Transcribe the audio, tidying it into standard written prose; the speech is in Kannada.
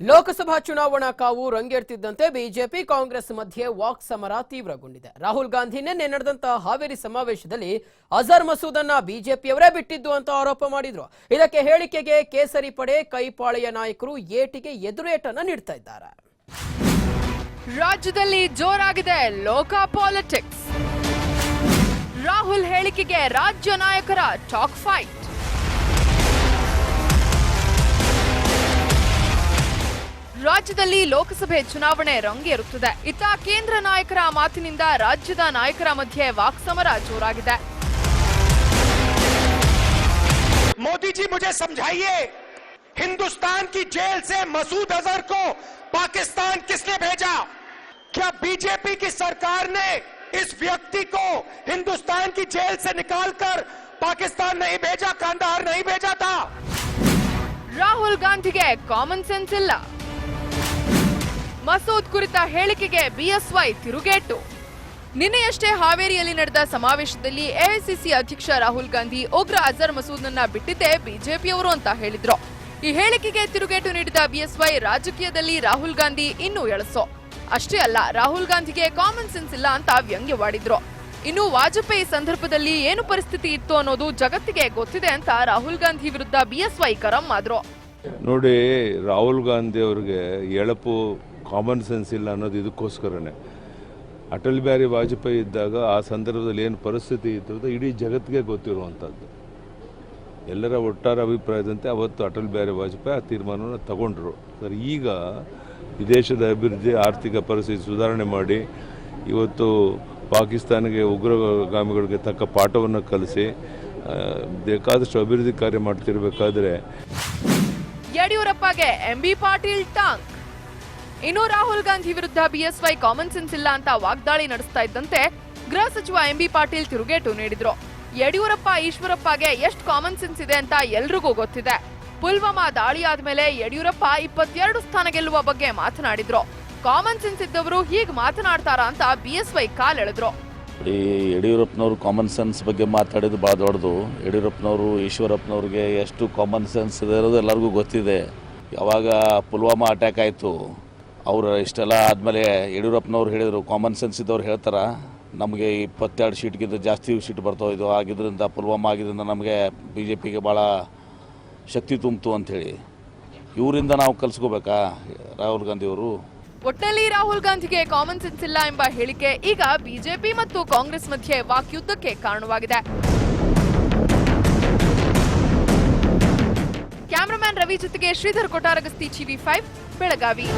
ಲೋಕಸಭಾ ಚುನಾವಣಾ ಕಾವು ರಂಗೇರ್ತಿದ್ದಂತೆ ಬಿಜೆಪಿ ಕಾಂಗ್ರೆಸ್ ಮಧ್ಯೆ ವಾಕ್ ಸಮರ ತೀವ್ರಗೊಂಡಿದೆ. ರಾಹುಲ್ ಗಾಂಧಿ ನಿನ್ನೆ ನಡೆದಂತಹ ಹಾವೇರಿ ಸಮಾವೇಶದಲ್ಲಿ ಅಜರ್ ಮಸೂದನ್ನ ಬಿಜೆಪಿಯವರೇ ಬಿಟ್ಟಿದ್ದು ಅಂತ ಆರೋಪ ಮಾಡಿದ್ರು. ಇದಕ್ಕೆ ಹೇಳಿಕೆಗೆ ಕೇಸರಿ ಪಡೆ ಕೈಪಾಳೆಯ ನಾಯಕರು ಏಟಿಗೆ ಎದುರೇಟನ್ನ ನೀಡ್ತಾ ಇದ್ದಾರೆ. ರಾಜ್ಯದಲ್ಲಿ ಜೋರಾಗಿದೆ ಲೋಕ ಪಾಲಿಟಿಕ್ಸ್. ರಾಹುಲ್ ಹೇಳಿಕೆಗೆ ರಾಜ್ಯ ನಾಯಕರ ಟಾಕ್ ಫೈಟ್. ರಾಜ್ಯದಲ್ಲಿ ಲೋಕಸಭೆ ಚುನಾವಣೆ ರಂಗೇರುತ್ತಿದೆ. ಇತ್ತ ಕೇಂದ್ರ ನಾಯಕರ ಮಾತಿನಿಂದ ರಾಜ್ಯದ ನಾಯಕರ ಮಧ್ಯೆ ವಾಕ್ಸಮರ ಜೋರಾಗಿದೆ. मोदी जी मुझे समझाइए, हिंदुस्तान की जेल से मसूद अजहर को पाकिस्तान किसने भेजा? क्या बीजेपी की सरकार ने इस व्यक्ति को हिंदुस्तान की जेल से निकालकर पाकिस्तान नहीं भेजा, कांदाहार नहीं भेजा था? ರಾಹುಲ್ ಗಾಂಧಿಗೆ ಕಾಮನ್ ಸೆನ್ಸ್ ಇಲ್ಲ. ಮಸೂದ್ ಕುರಿತ ಹೇಳಿಕೆಗೆ ಬಿಎಸ್ವೈ ತಿರುಗೇಟು. ನಿನ್ನೆಯಷ್ಟೇ ಹಾವೇರಿಯಲ್ಲಿ ನಡೆದ ಸಮಾವೇಶದಲ್ಲಿ ಎಐಸಿಸಿ ಅಧ್ಯಕ್ಷ ರಾಹುಲ್ ಗಾಂಧಿ ಉಗ್ರ ಅಜರ್ ಮಸೂದ್ನನ್ನ ಬಿಟ್ಟಿದ್ದೇ ಬಿಜೆಪಿಯವರು ಅಂತ ಹೇಳಿದ್ರು. ಈ ಹೇಳಿಕೆಗೆ ತಿರುಗೇಟು ನೀಡಿದ ಬಿಎಸ್ವೈ ರಾಜಕೀಯದಲ್ಲಿ ರಾಹುಲ್ ಗಾಂಧಿ ಇನ್ನೂ ಎಳಸೋ. ಅಷ್ಟೇ ಅಲ್ಲ, ರಾಹುಲ್ ಗಾಂಧಿಗೆ ಕಾಮನ್ ಸೆನ್ಸ್ ಇಲ್ಲ ಅಂತ ವ್ಯಂಗ್ಯವಾಡಿದ್ರು. ಇನ್ನು ವಾಜಪೇಯಿ ಸಂದರ್ಭದಲ್ಲಿ ಏನು ಪರಿಸ್ಥಿತಿ ಇತ್ತು ಅನ್ನೋದು ಜಗತ್ತಿಗೆ ಗೊತ್ತಿದೆ ಅಂತ ರಾಹುಲ್ ಗಾಂಧಿ ವಿರುದ್ಧ ಬಿಎಸ್ವೈ ಗರಂ ಆದ್ರು. ನೋಡಿ, ರಾಹುಲ್ ಗಾಂಧಿ ಅವ್ರಿಗೆ ಎಳಪು ಕಾಮನ್ ಸೆನ್ಸ್ ಇಲ್ಲ ಅನ್ನೋದು ಇದಕ್ಕೋಸ್ಕರನೇ. ಅಟಲ್ ಬಿಹಾರಿ ವಾಜಪೇಯಿ ಇದ್ದಾಗ ಆ ಸಂದರ್ಭದಲ್ಲಿ ಏನು ಪರಿಸ್ಥಿತಿ ಇತ್ತು ಅಂತ ಇಡೀ ಜಗತ್ತಿಗೆ ಗೊತ್ತಿರುವಂಥದ್ದು. ಎಲ್ಲರ ಒಟ್ಟಾರೆ ಅಭಿಪ್ರಾಯದಂತೆ ಅವತ್ತು ಅಟಲ್ ಬಿಹಾರಿ ವಾಜಪೇಯಿ ಆ ತೀರ್ಮಾನವನ್ನು ತಗೊಂಡ್ರು. ಸರ್, ಈಗ ಈ ದೇಶದ ಅಭಿವೃದ್ಧಿ, ಆರ್ಥಿಕ ಪರಿಸ್ಥಿತಿ ಸುಧಾರಣೆ ಮಾಡಿ ಇವತ್ತು ಪಾಕಿಸ್ತಾನಿಗೆ ಉಗ್ರಗಾಮಿಗಳಿಗೆ ತಕ್ಕ ಪಾಠವನ್ನು ಕಲಿಸಿ ಬೇಕಾದಷ್ಟು ಅಭಿವೃದ್ಧಿ ಕಾರ್ಯ ಮಾಡ್ತಿರ್ಬೇಕಾದ್ರೆ ಯಡಿಯೂರಪ್ಪಗೆ ಎಂಬಿ ಪಾಟೀಲ್ ಟಾಂಗ್. ಇನ್ನು ರಾಹುಲ್ ಗಾಂಧಿ ವಿರುದ್ಧ ಬಿಎಸ್ವೈ ಕಾಮನ್ ಸೆನ್ಸ್ ಇಲ್ಲ ಅಂತ ವಾಗ್ದಾಳಿ ನಡೆಸ್ತಾ ಇದ್ದಂತೆ ಗೃಹ ಸಚಿವ ಎಂಬಿ ಪಾಟೀಲ್ ತಿರುಗೇಟು ನೀಡಿದ್ರು. ಯಡಿಯೂರಪ್ಪ ಈಶ್ವರಪ್ಪಗೆ ಎಷ್ಟು ಕಾಮನ್ ಸೆನ್ಸ್ ಇದೆ ಅಂತ ಎಲ್ರಿಗೂ ಗೊತ್ತಿದೆ. ಪುಲ್ವಾಮಾ ದಾಳಿ ಆದ್ಮೇಲೆ ಯಡಿಯೂರಪ್ಪ 22 ಸ್ಥಾನ ಗೆಲ್ಲುವ ಬಗ್ಗೆ ಮಾತನಾಡಿದ್ರು. ಕಾಮನ್ ಸೆನ್ಸ್ ಇದ್ದವರು ಹೀಗೆ ಮಾತನಾಡ್ತಾರಾ ಅಂತ ಬಿಎಸ್ವೈ ಕಾಲೆಳೆದ್ರು. ಈ ಯಡಿಯೂರಪ್ಪನವರು ಕಾಮನ್ ಸೆನ್ಸ್ ಬಗ್ಗೆ ಮಾತಾಡಿದ್ದು ಭಾಳ ದೊಡ್ಡದು. ಯಡಿಯೂರಪ್ಪನವರು ಈಶ್ವರಪ್ಪನವ್ರಿಗೆ ಎಷ್ಟು ಕಾಮನ್ ಸೆನ್ಸ್ ಇದೆ ಇರೋದು ಎಲ್ಲರಿಗೂ ಗೊತ್ತಿದೆ. ಯಾವಾಗ ಪುಲ್ವಾಮಾ ಅಟ್ಯಾಕ್ ಆಯಿತು, ಅವರು ಇಷ್ಟೆಲ್ಲ ಆದಮೇಲೆ ಯಡಿಯೂರಪ್ಪನವ್ರು ಹೇಳಿದರು, ಕಾಮನ್ ಸೆನ್ಸ್ ಇದ್ದವ್ರು ಹೇಳ್ತಾರೆ ನಮಗೆ 22 ಸೀಟ್ಗಿಂತ ಜಾಸ್ತಿ ಸೀಟ್ ಬರ್ತಾಯಿದ್ದು, ಆಗಿದ್ದರಿಂದ ಪುಲ್ವಾಮಾ ಆಗಿದ್ದರಿಂದ ನಮಗೆ BJPಗೆ ಭಾಳ ಶಕ್ತಿ ತುಂಬಿತು ಅಂಥೇಳಿ. ಇವರಿಂದ ನಾವು ಕಲಿಸ್ಕೋಬೇಕಾ ರಾಹುಲ್ ಗಾಂಧಿಯವರು? ಒಟ್ಟಲ್ಲಿ ರಾಹುಲ್ ಗಾಂಧಿಗೆ ಕಾಮನ್ ಸೆನ್ಸ್ ಇಲ್ಲ ಎಂಬ ಹೇಳಿಕೆ ಈಗ ಬಿಜೆಪಿ ಮತ್ತು ಕಾಂಗ್ರೆಸ್ ಮಧ್ಯೆ ವಾಕ್ಯುದ್ಧಕ್ಕೆ ಕಾರಣವಾಗಿದೆ. ಕ್ಯಾಮರಾಮನ್ ರವಿ ಜೊತೆಗೆ ಶ್ರೀಧರ್ ಕೊಟಾರಗಸ್ತಿ, TV5 ಬೆಳಗಾವಿ.